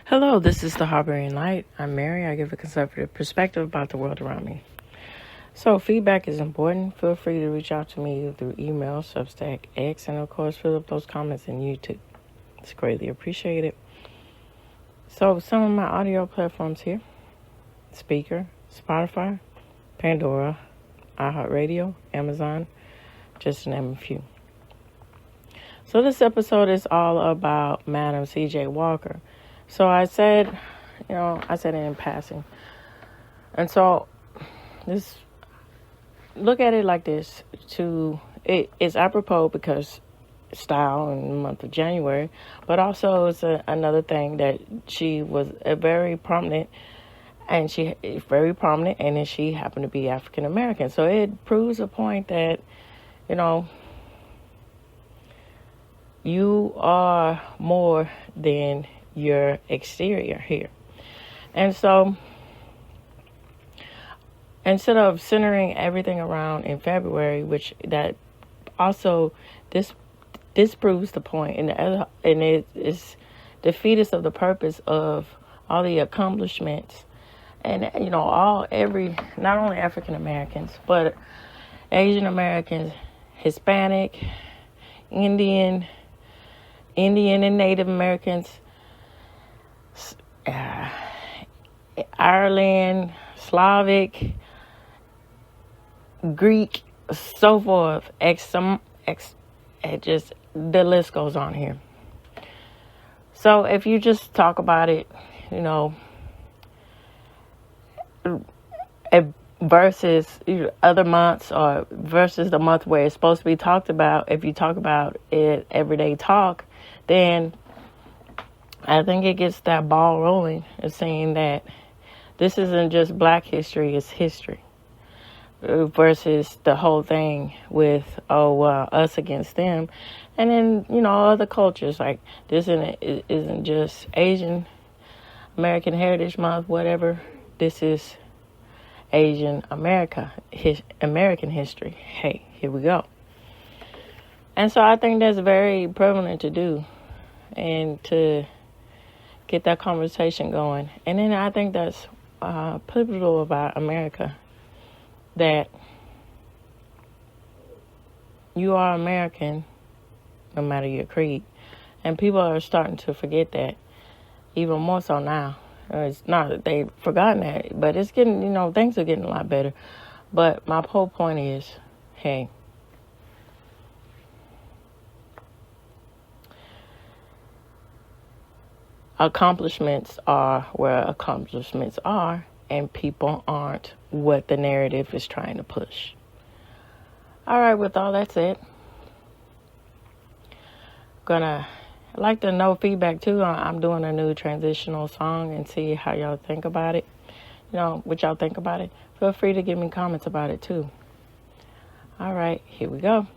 Hello, this is the Harboring Light. I'm Mary. I give a conservative perspective about the world around me. So, feedback is important. Feel free to reach out to me through email, Substack, X, and of course, fill up those comments in YouTube. It's greatly appreciated. So, some of my audio platforms here: Speaker, Spotify, Pandora, iHeartRadio, Amazon, just to name a few. So, this episode is all about Madam C.J. Walker. So I said it in passing. And so look at it like this. It's apropos because style in the month of January, but also it's another thing that she was very prominent, and then she happened to be African American. So it proves a point that, you are more than your exterior here. And so instead of centering everything around in February, which that also this proves the point, and it is the fetus of the purpose of all the accomplishments, and not only African Americans, but Asian Americans, Hispanic, Indian and Native Americans, Ireland, Slavic, Greek, so forth. Just the list goes on here. So if you just talk about it, versus other months, or versus the month where it's supposed to be talked about, if you talk about it everyday talk, then I think it gets that ball rolling of saying that this isn't just Black history, it's history. Versus the whole thing with, us against them. And then, other cultures, like this isn't just Asian American Heritage Month, whatever. This is Asian American history. Hey, here we go. And so I think that's very prevalent to do, and to get that conversation going. And then I think that's pivotal about America, that you are American no matter your creed. And people are starting to forget that, even more so now. It's not that they've forgotten that, but it's getting, things are getting a lot better. But my whole point is, hey, accomplishments are where accomplishments are, and people aren't what the narrative is trying to push. All right, with all that said, I'd like to know feedback too. I'm doing a new transitional song, and see how y'all think about it. What y'all think about it. Feel free to give me comments about it too. All right, here we go.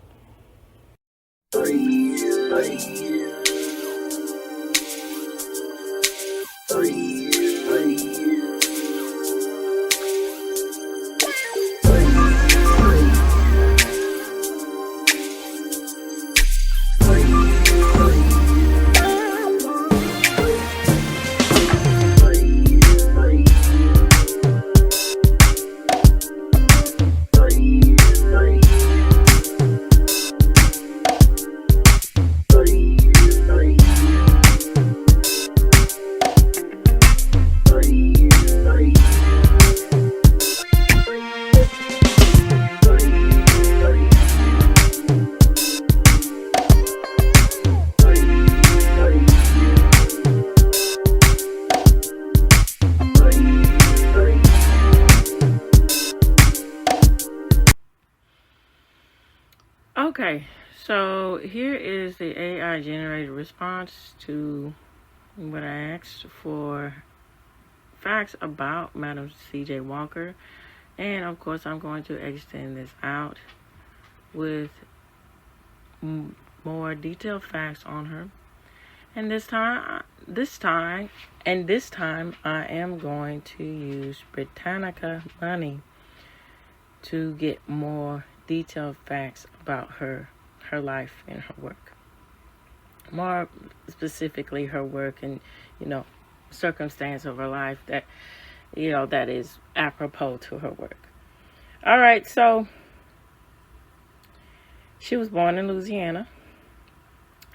Okay, so here is the AI generated response to what I asked for: facts about Madam C.J. Walker. And of course, I'm going to extend this out with more detailed facts on her. And this time, I am going to use Britannica money to get more detailed facts about her life and her work. More specifically, her work and, circumstance of her life that, that is apropos to her work. All right, so she was born in Louisiana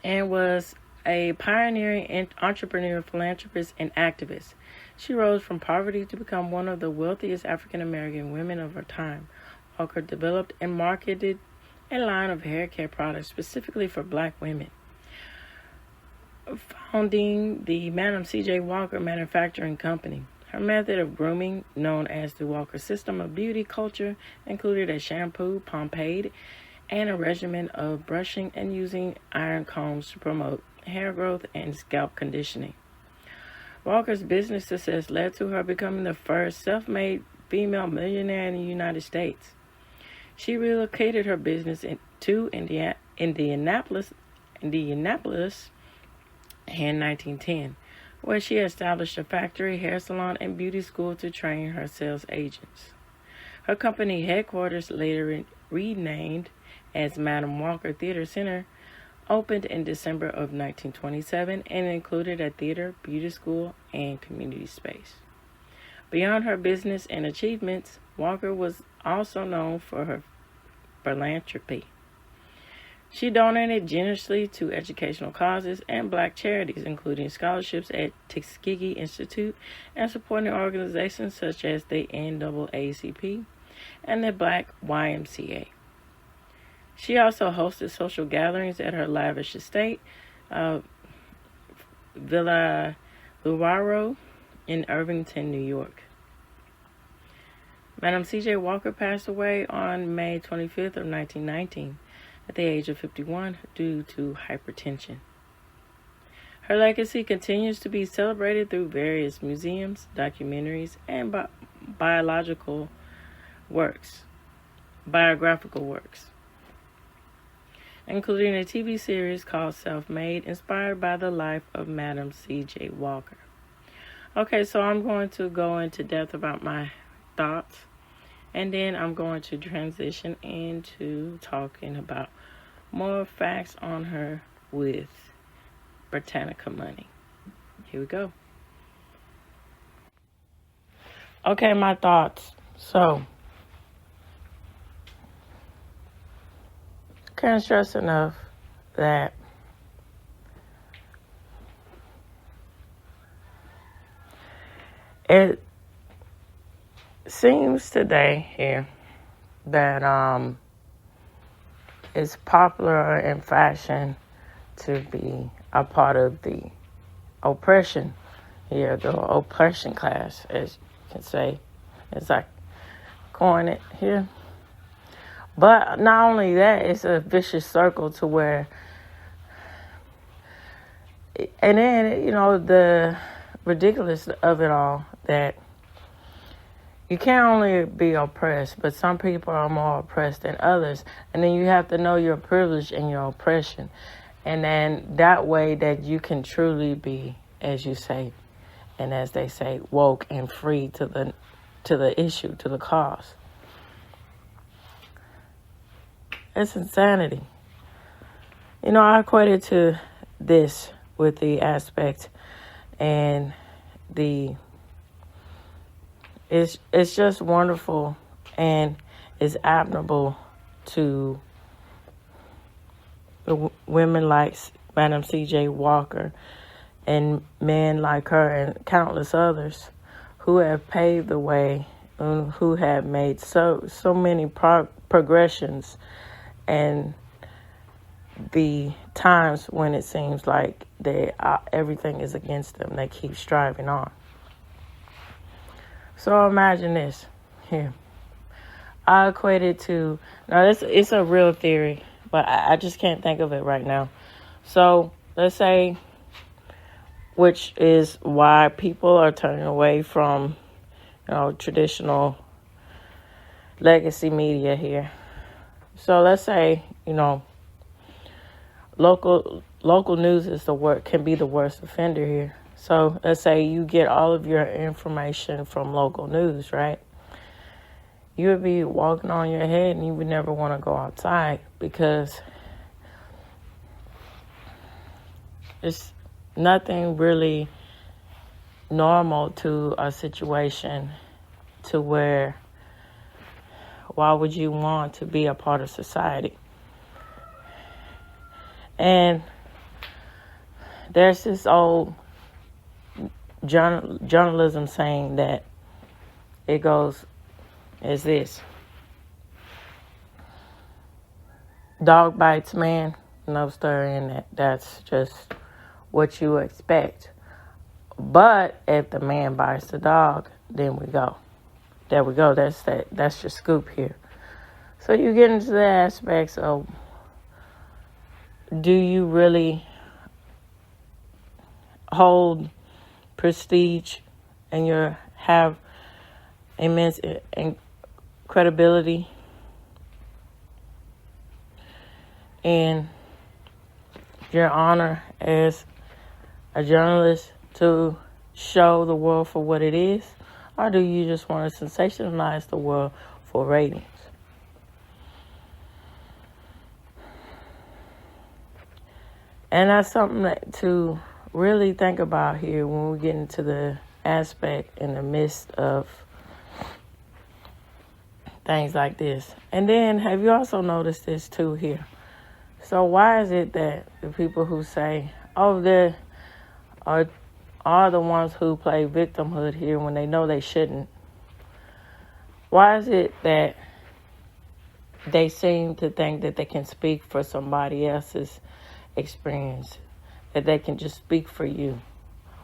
and was a pioneering entrepreneur, philanthropist, and activist. She rose from poverty to become one of the wealthiest African American women of her time. Walker developed and marketed a line of hair care products specifically for black women, founding the Madam C.J. Walker Manufacturing Company. Her method of grooming, known as the Walker System of Beauty Culture, included a shampoo, pomade, and a regimen of brushing and using iron combs to promote hair growth and scalp conditioning. Walker's business success led to her becoming the first self-made female millionaire in the United States. She relocated her business to Indianapolis in 1910, where she established a factory, hair salon, and beauty school to train her sales agents. Her company headquarters, later renamed as Madam Walker Theater Center, opened in December of 1927 and included a theater, beauty school, and community space. Beyond her business and achievements, Walker was also known for her philanthropy. She donated generously to educational causes and black charities, including scholarships at Tuskegee Institute and supporting organizations such as the NAACP and the Black YMCA. She also hosted social gatherings at her lavish estate, Villa Luaro in Irvington, New York. Madam C.J. Walker passed away on May 25th of 1919 at the age of 51 due to hypertension. Her legacy continues to be celebrated through various museums, documentaries, and biographical works, including a TV series called Self-Made, inspired by the life of Madam C.J. Walker. Okay, so I'm going to go into depth about my thoughts, and then I'm going to transition into talking about more facts on her with Britannica money. Here we go. Okay, my thoughts. So, can't stress enough that it seems today here that it's popular in fashion to be a part of the oppression here, the oppression class, as you can say, as I coin it here. But not only that, it's a vicious circle to where, and then, the ridiculous of it all, that you can't only be oppressed, but some people are more oppressed than others. And then you have to know your privilege and your oppression. And then that way that you can truly be, as you say, and as they say, woke and free to the issue, to the cause. It's insanity. I equate it to this with the aspect and it's just wonderful and it's admirable to the women like Madam C.J. Walker and men like her and countless others who have paved the way and who have made so many progressions, and the times when it seems like everything is against them, they keep striving on. So imagine this here. I equate it to, now it's a real theory, but I just can't think of it right now. So let's say, which is why people are turning away from, traditional legacy media here. So let's say, local news can be the worst offender here. So let's say you get all of your information from local news, right? You would be walking on your head and you would never want to go outside because it's nothing really normal to a situation to where why would you want to be a part of society? And there's this old journalism saying that it goes as this: dog bites man, no stir in it. That's just what you expect. But if the man bites the dog, then we go. There we go. That's your scoop here. So you get into the aspects of, do you really hold prestige and have immense credibility and your honor as a journalist to show the world for what it is? Or do you just want to sensationalize the world for ratings? And that's something to really think about here when we get into the aspect in the midst of things like this. And then, have you also noticed this too here? So why is it that the people who say, oh, they are the ones who play victimhood here when they know they shouldn't? Why is it that they seem to think that they can speak for somebody else's experience, that they can just speak for you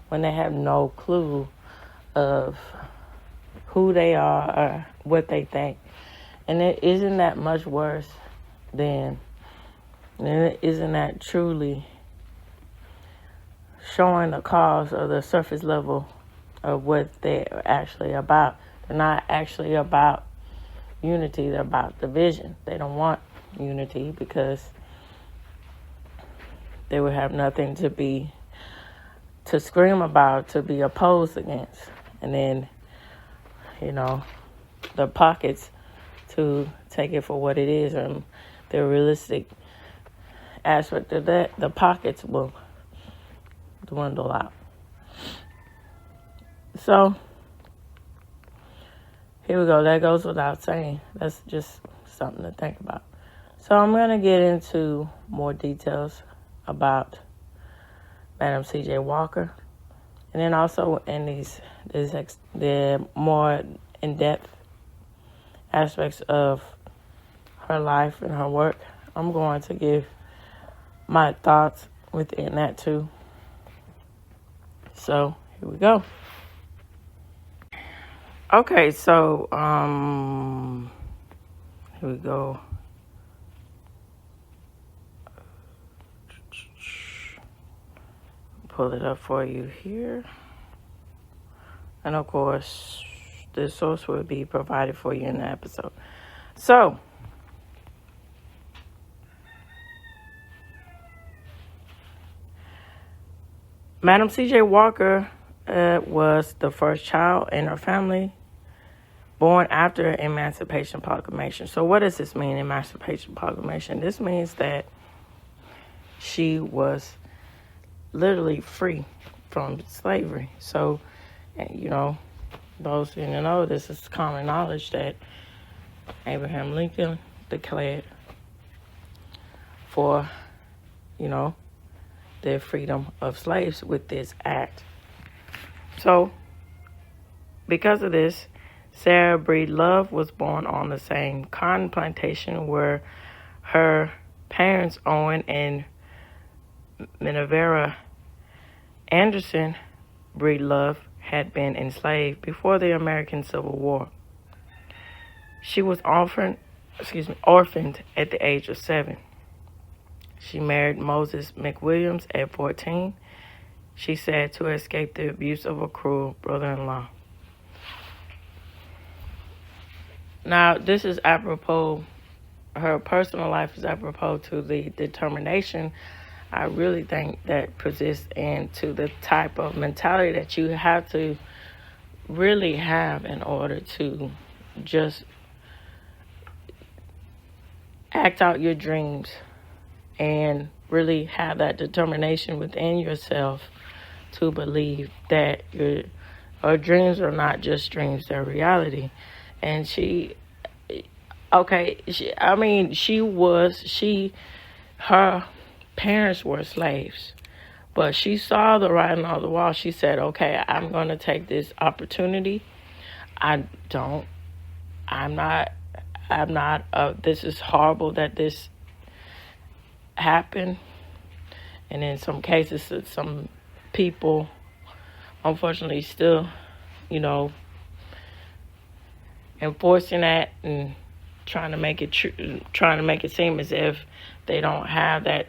when they have no clue of who they are or what they think? And it isn't that much worse than, isn't that truly showing the cause of the surface level of what they're actually about? They're not actually about unity, they're about division. They don't want unity because they would have nothing to scream about, to be opposed against. And then, the pockets to take it for what it is, and the realistic aspect of that, the pockets will dwindle out. So, here we go. That goes without saying. That's just something to think about. So I'm going to get into more details about Madam C.J. Walker, and then also in the more in-depth aspects of her life and her work, I'm going to give my thoughts within that too. So here we go. Okay, so here we go. Pull it up for you here. And of course, the source will be provided for you in the episode. So, Madam C.J. Walker was the first child in her family born after Emancipation Proclamation. So what does this mean, Emancipation Proclamation? This means that she was literally free from slavery. So, those who know, this is common knowledge that Abraham Lincoln declared for, the freedom of slaves with this act. So, because of this, Sarah Breedlove was born on the same cotton plantation where her parents, Owen and Minerva Anderson Breedlove, had been enslaved before the American Civil War. She was orphaned at the age of 7. She married Moses McWilliams at 14. She said to escape the abuse of a cruel brother-in-law. Now, this is apropos, her personal life is apropos to the determination I really think that persists into the type of mentality that you have to really have in order to just act out your dreams and really have that determination within yourself to believe that our dreams are not just dreams, they're reality. And her parents were slaves, but she saw the writing on the wall. She said, okay, I'm going to take this opportunity. I'm not, this is horrible that this happened. And in some cases, some people, unfortunately, still, enforcing that and trying to make it seem as if they don't have that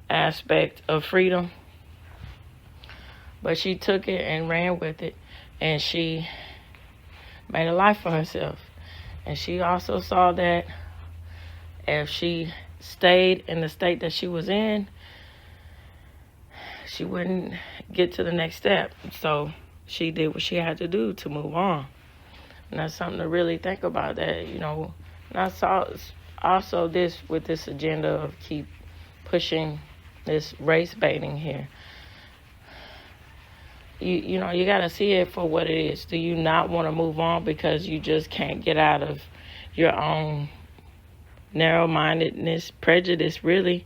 aspect of freedom. But she took it and ran with it, and she made a life for herself. And she also saw that if she stayed in the state that she was in, she wouldn't get to the next step. So she did what she had to do to move on. And that's something to really think about, that, And I saw also this with this agenda of keep pushing this race baiting here. You got to see it for what it is. Do you not want to move on because you just can't get out of your own narrow-mindedness, prejudice, really,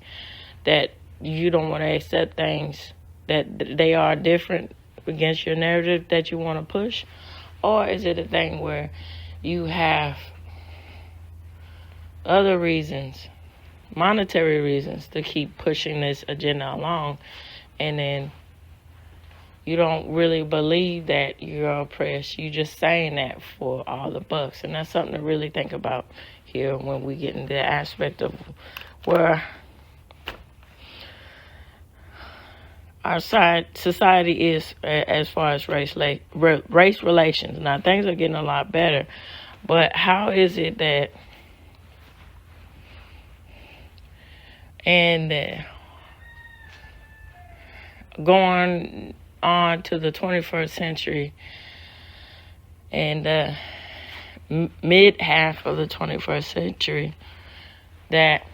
that you don't want to accept things that they are different against your narrative that you want to push? Or is it a thing where you have other reasons, monetary reasons, to keep pushing this agenda along, and then you don't really believe that you're oppressed? You're just saying that for all the bucks. And that's something to really think about here when we get into the aspect of where our society is as far as race relations. Now, things are getting a lot better, but how is it that going on to the 21st century and the mid half of the 21st century, that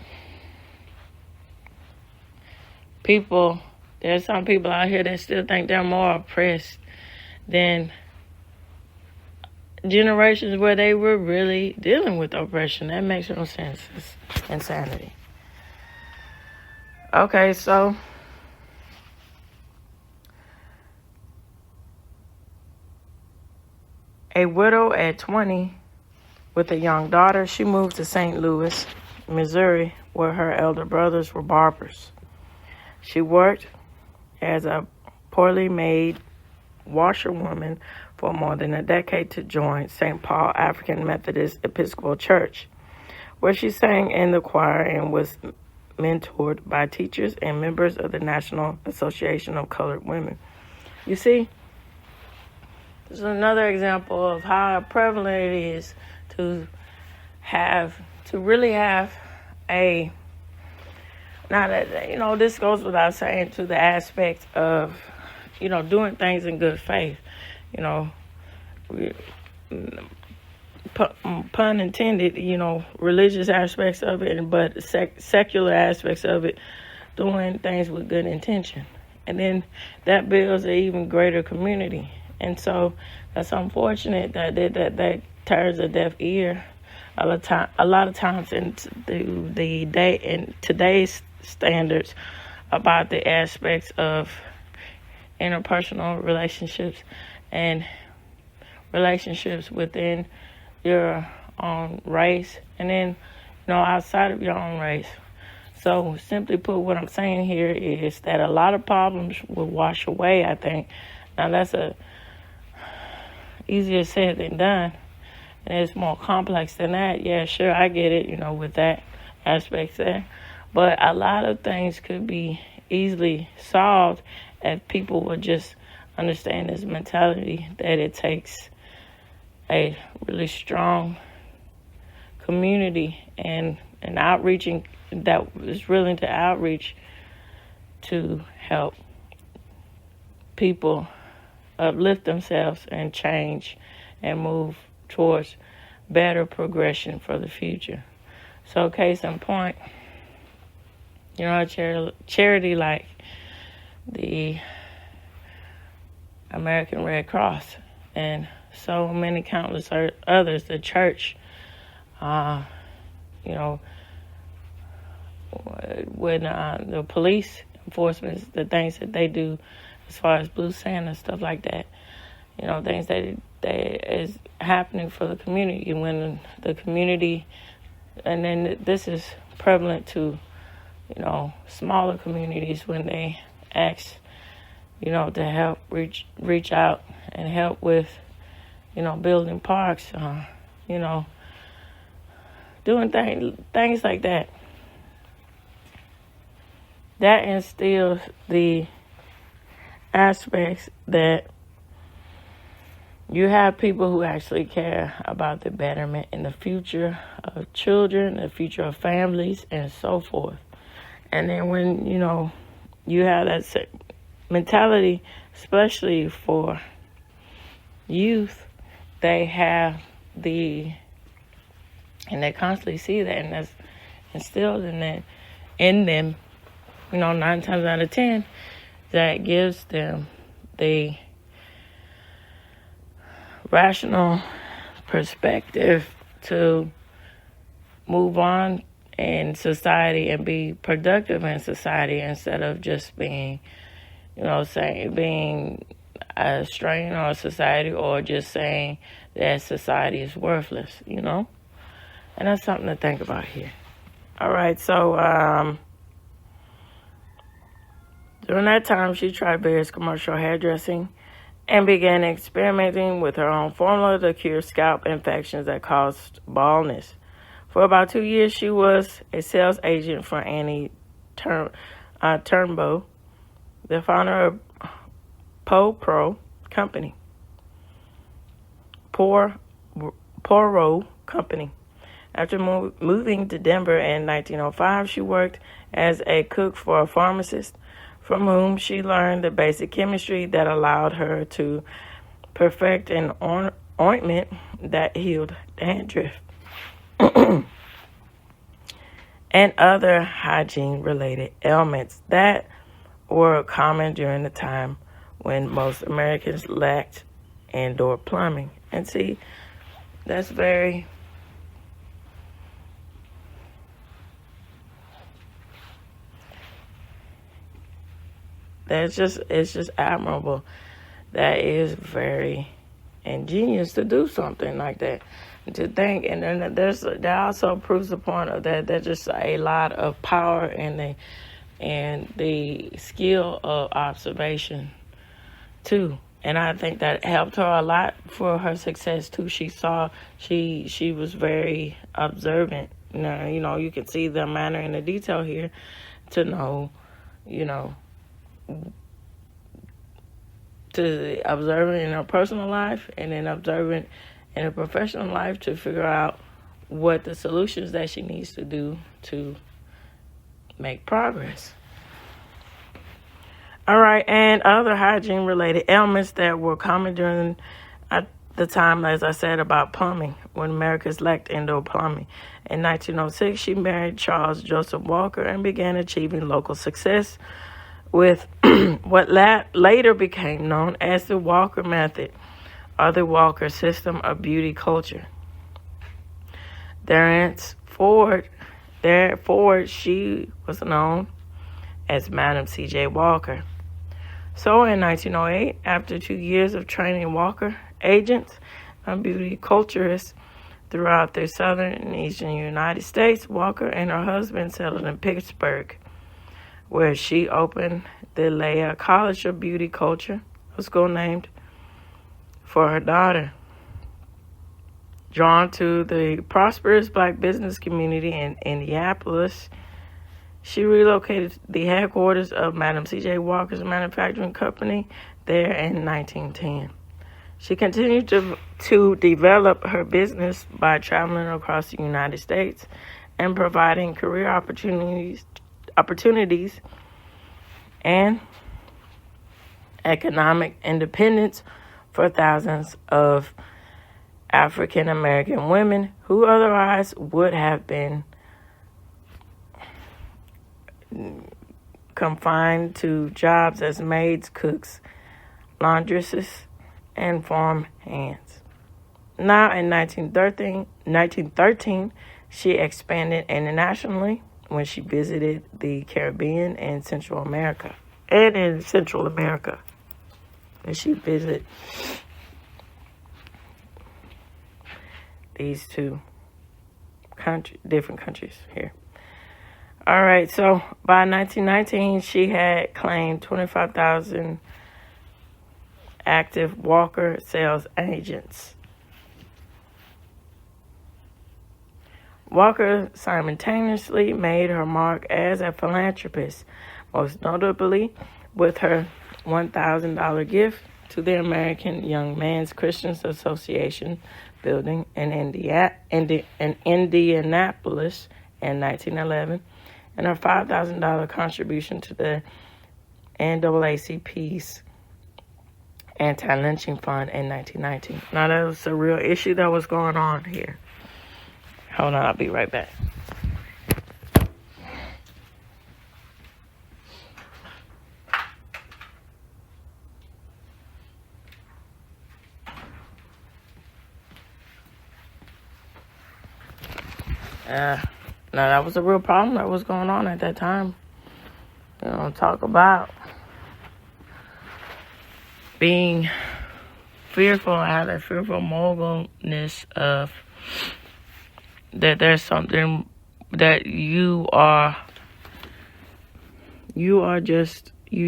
there's some people out here that still think they're more oppressed than generations where they were really dealing with oppression? That makes no sense. It's insanity. Okay, so a widow at 20 with a young daughter, she moved to St. Louis, Missouri, where her elder brothers were barbers. She worked as a poorly made washerwoman for more than a decade to join St. Paul African Methodist Episcopal Church, where she sang in the choir and was mentored by teachers and members of the National Association of Colored Women. You see, this is another example of how prevalent it is to really have a, now that, this goes without saying, to the aspect of, doing things in good faith. Pun intended, religious aspects of it, but secular aspects of it, doing things with good intention. And then that builds an even greater community. And so that's unfortunate that turns a deaf ear a lot of times in today's standards about the aspects of interpersonal relationships and relationships within your own race, and then outside of your own race. So simply put, what I'm saying here is that a lot of problems will wash away, I think. Now that's easier said than done, and it's more complex than that. Yeah, sure, I get it, with that aspect there. But a lot of things could be easily solved if people would just understand this mentality that it takes a really strong community and outreaching that is willing to outreach to help people uplift themselves and change and move towards better progression for the future. So case in point, a charity like the American Red Cross, and so many countless others. The church, you know, when the police enforcement, the things that they do as far as Blue Santa, stuff like that, you know, things that is happening for the community. When the community, and then this is prevalent to, you know, smaller communities, when they ask, you know, to help reach out and help with, you know, building parks, you know, doing things like that. That instills the aspects that you have people who actually care about the betterment and the future of children, the future of families, and so forth. And then when, you know, you have that mentality, especially for youth, they have and they constantly see that, and that's instilled in them, you know, 9 times out of 10, that gives them the rational perspective to move on in society and be productive in society, instead of just being, you know, being a strain on society, or just saying that society is worthless, you know. And that's something to think about here. All right, so during that time, she tried various commercial hairdressing and began experimenting with her own formula to cure scalp infections that caused baldness. For about 2 years, she was a sales agent for Annie Turnbow, the founder of Poro Company. Poro Company. After moving to Denver in 1905, she worked as a cook for a pharmacist, from whom she learned the basic chemistry that allowed her to perfect an ointment that healed dandruff and other hygiene-related ailments that were common during the time when most Americans lacked indoor plumbing. And see, that's it's just admirable. That is very ingenious to do something like that, to think. And then that also proves the point of that there's just a lot of power and the skill of observation too. And I think that helped her a lot for her success too. She was very observant. Now, you know, you can see the manner and the detail here to know, you know, to observe it in her personal life, and then observe it in her professional life, to figure out what the solutions that she needs to do to make progress. All right, and other hygiene-related ailments that were common during the time, as I said, about plumbing, when Americans lacked indoor plumbing. In 1906, she married Charles Joseph Walker and began achieving local success with what later became known as the Walker Method, or the Walker System of Beauty Culture. Therefore, she was known as Madam C.J. Walker. So in 1908, after 2 years of training Walker agents and beauty culturists throughout the southern and eastern United States, Walker and her husband settled in Pittsburgh, where she opened the Leah College of Beauty Culture, a school named for her daughter. Drawn to the prosperous black business community in Indianapolis, she relocated the headquarters of Madam C.J. Walker's manufacturing company there in 1910. She continued to develop her business by traveling across the United States and providing career opportunities and economic independence for thousands of African American women who otherwise would have been confined to jobs as maids, cooks, laundresses, and farm hands. Now in 1913, she expanded internationally when she visited the Caribbean and Central America. And she visited these two different countries here. All right, so by 1919, she had claimed 25,000 active Walker sales agents. Walker simultaneously made her mark as a philanthropist, most notably with her $1,000 gift to the American Young Men's Christian Association building in Indianapolis in 1911, and her $5,000 contribution to the NAACP's anti-lynching fund in 1919. Now, that was a real issue that was going on here. Hold on, I'll be right back. Now, that was a real problem that was going on at that time. Talk about being fearful, have that fearful mogulness of that there's something that you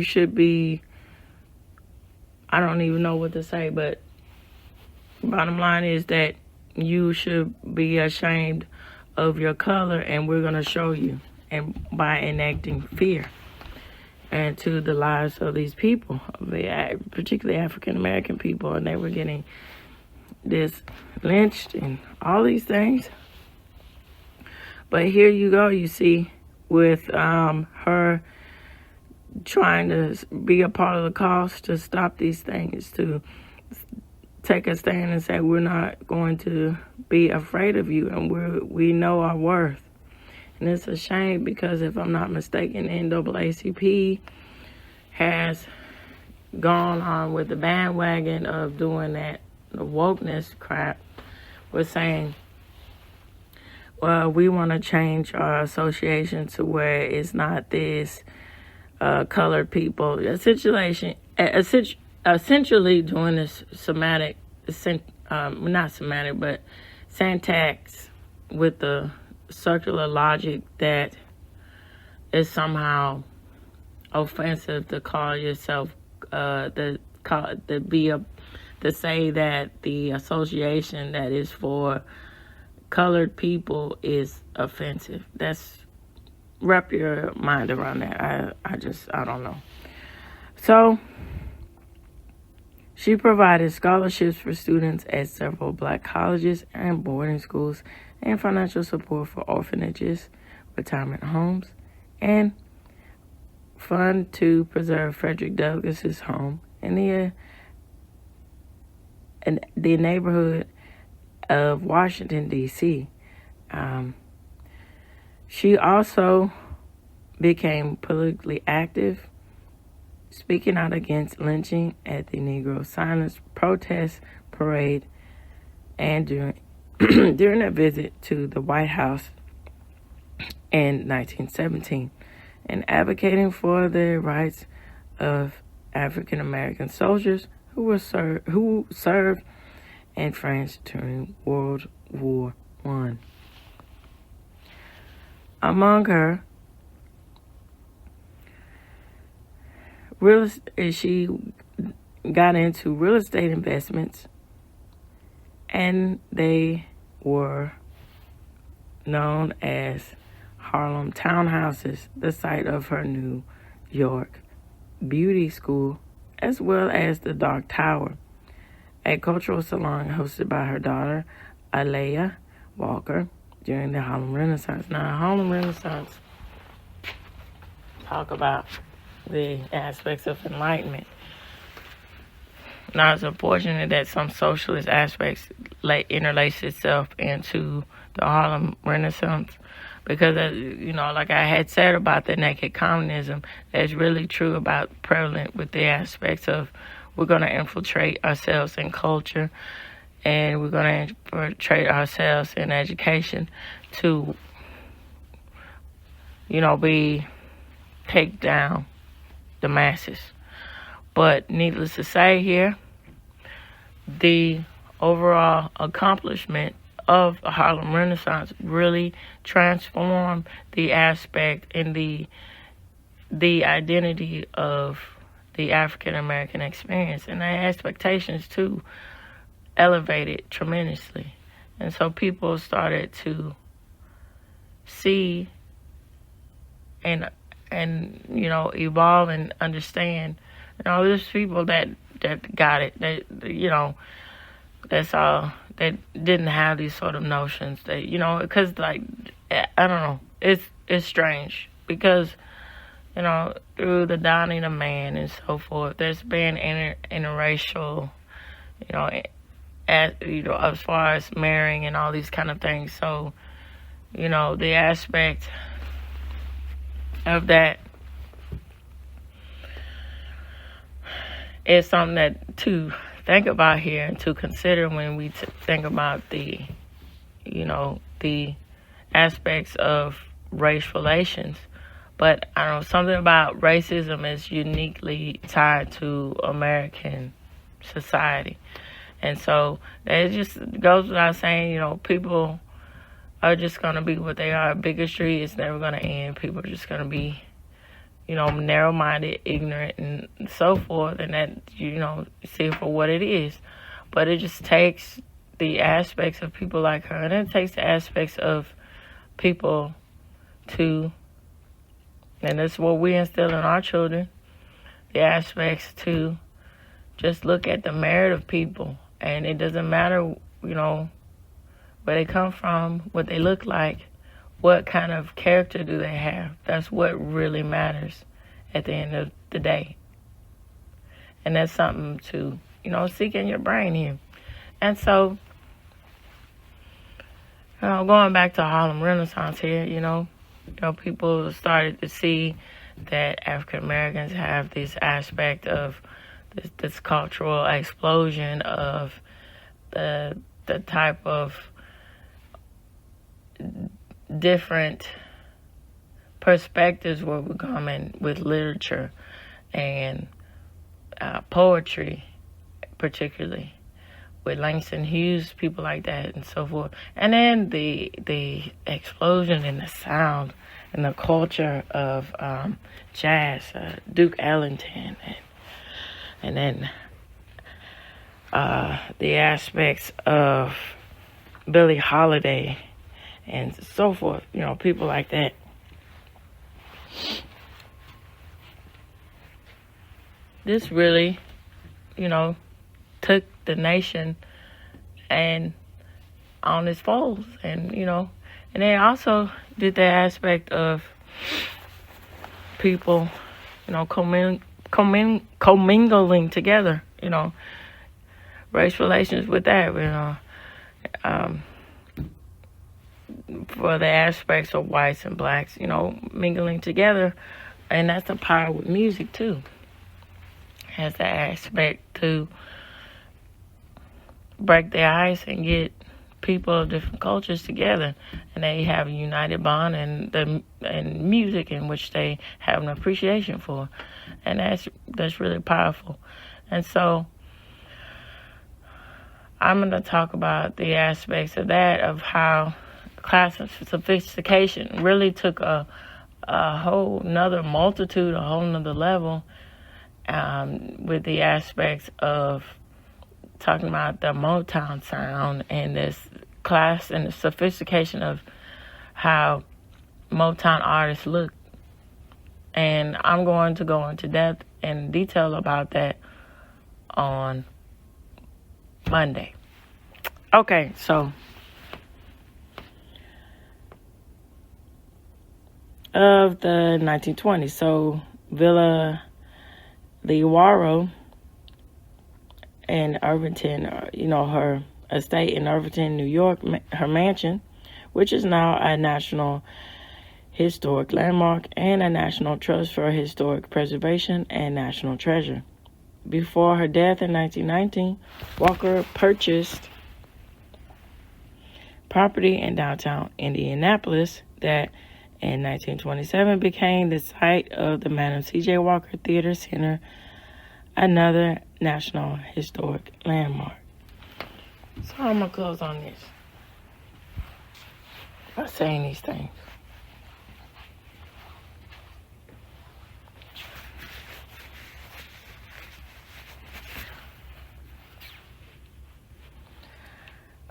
should be, I don't even know what to say, but bottom line is that you should be ashamed of your color, and we're going to show you, and by enacting fear into the lives of these people, particularly African American people, and they were getting this lynched and all these things. But here you go, you see, with her trying to be a part of the cause to stop these things, to take a stand and say, we're not going to be afraid of you, and we know our worth. And it's a shame because, if I'm not mistaken, NAACP has gone on with the bandwagon of doing that wokeness crap. We're saying, well, we want to change our association to where it's not this colored people. Essentially doing this syntax with the circular logic that is somehow offensive to call yourself to say that the association that is for colored people is offensive. That's, wrap your mind around that. I don't know. So she provided scholarships for students at several black colleges and boarding schools, and financial support for orphanages, retirement homes, and fund to preserve Frederick Douglass's home in the neighborhood of Washington, D.C. She also became politically active, speaking out against lynching at the Negro Silence Protest Parade and during a visit to the White House in 1917, and advocating for the rights of African American soldiers who served in France during World War I. Among her, she got into real estate investments, and they were known as Harlem townhouses, the site of her New York beauty school, as well as the Dark Tower, a cultural salon hosted by her daughter, Alea Walker, during the Harlem Renaissance. Now, Harlem Renaissance, talk about the aspects of enlightenment. Now, it's unfortunate that some socialist aspects interlace itself into the Harlem Renaissance, because, like I had said about the naked communism, that's really true about prevalent with the aspects of we're going to infiltrate ourselves in culture, and we're going to infiltrate ourselves in education to, take down the masses. But needless to say here, the overall accomplishment of the Harlem Renaissance really transformed the aspect and the identity of the African American experience, and their expectations too elevated tremendously. And so people started to see and evolve and understand. There's people that got it. That's all. That didn't have these sort of notions. That because I don't know. It's strange because through the dawning of man and so forth, there's been interracial, as far as marrying and all these kind of things. So, the aspect of that is something that to think about here and to consider when we think about the aspects of race relations. But I don't know, something about racism is uniquely tied to American society. And so it just goes without saying, people are just going to be what they are. Bigotry is never going to end. People are just going to be, narrow-minded, ignorant, and so forth. And that, see it for what it is. But it just takes the aspects of people like her, and it takes the aspects of people to, and that's what we instill in our children, the aspects to just look at the merit of people. And it doesn't matter, where they come from, what they look like, what kind of character do they have. That's what really matters at the end of the day. And that's something to, seek in your brain here. And so, going back to Harlem Renaissance here, people started to see that African Americans have this aspect of this cultural explosion of the type of different perspectives were becoming with literature and poetry, particularly with Langston Hughes, people like that, and so forth. And then the explosion in the sound and the culture of jazz, Duke Ellington, and then the aspects of Billie Holiday and so forth, people like that. This really, took the nation and on its folds, and they also did the aspect of people, commingling together, race relations with that, for the aspects of whites and blacks, mingling together. And that's the power with music too. Has the aspect to break the ice and get people of different cultures together, and they have a united bond and music in which they have an appreciation for, and that's really powerful. And so I'm going to talk about the aspects of that, of how class of sophistication really took a whole nother multitude, a whole nother level, with the aspects of talking about the Motown sound and this class and the sophistication of how Motown artists look. And I'm going to go into depth and detail about that on Monday. Okay, so of the 1920s, so Villa Liwaro in Irvington, her estate in Irvington, New York, her mansion, which is now a National Historic Landmark and a National Trust for Historic Preservation and National Treasure. before her death in 1919, Walker purchased property in downtown Indianapolis that in 1927 became the site of the Madam C.J. Walker Theater Center, another National Historic Landmark. So I'm going to close on this by saying these things.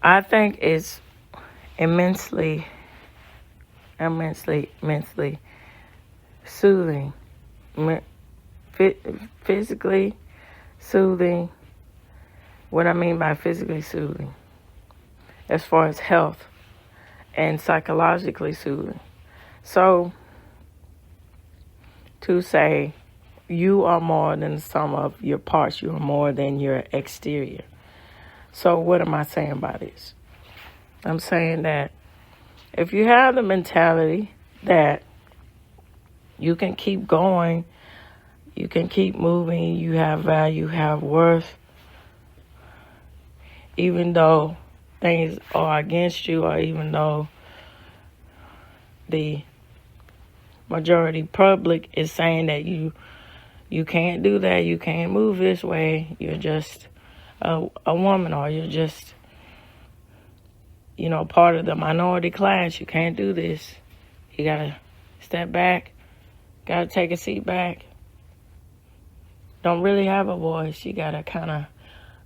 I think it's immensely soothing, physically soothing. What I mean by physically soothing, as far as health, and psychologically soothing. So, to say you are more than the sum of your parts, you are more than your exterior. So what am I saying by this? I'm saying that if you have the mentality that you can keep going, you can keep moving, you have value, you have worth, even though things are against you, or even though the majority public is saying that you can't do that, you can't move this way, you're just a woman, or you're just, part of the minority class, you can't do this. You gotta step back, gotta take a seat back. Don't really have a voice. You gotta kind of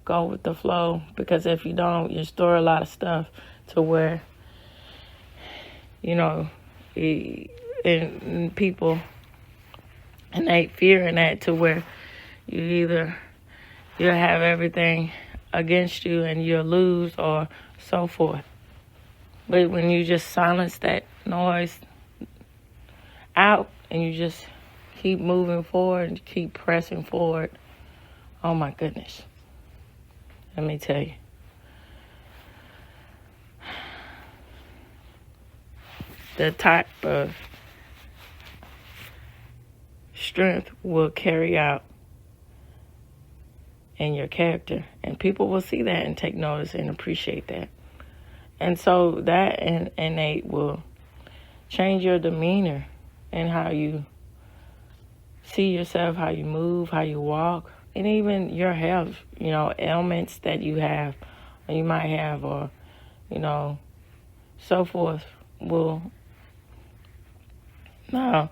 go with the flow, because if you don't, you store a lot of stuff to where, and people innate fear in that, to where you'll have everything against you and you'll lose, or so forth. But when you just silence that noise out and you just keep moving forward and keep pressing forward, oh my goodness, let me tell you. The type of strength will carry out in your character, and people will see that and take notice and appreciate that. And so that innate will change your demeanor and how you see yourself, how you move, how you walk, and even your health, ailments that you have, or you might have, or, so forth will. Now,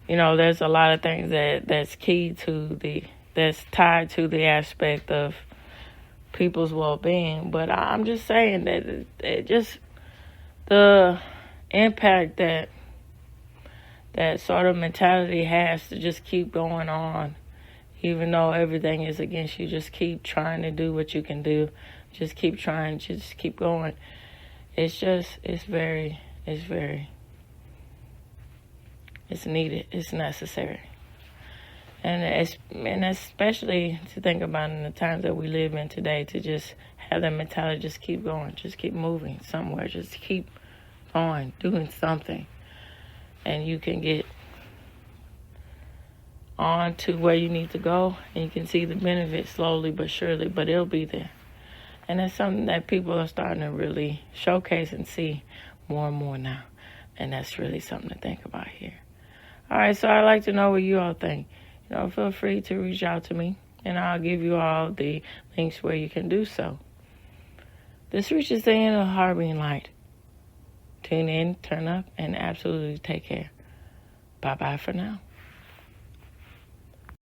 there's a lot of things that's key to that's tied to the aspect of people's well-being. But I'm just saying that just the impact that sort of mentality has to just keep going on, even though everything is against you. Just keep trying to do what you can do. Just keep trying. Just keep going. It's needed. It's necessary. And especially to think about in the times that we live in today, to just have that mentality, just keep going, just keep moving somewhere, just keep going, doing something. And you can get on to where you need to go, and you can see the benefits slowly but surely, but it'll be there. And that's something that people are starting to really showcase and see more and more now. And that's really something to think about here. All right, so I'd like to know what you all think. Feel free to reach out to me, and I'll give you all the links where you can do so. This reaches the end of Heart Being Light. Tune in, turn up, and absolutely take care. Bye-bye for now.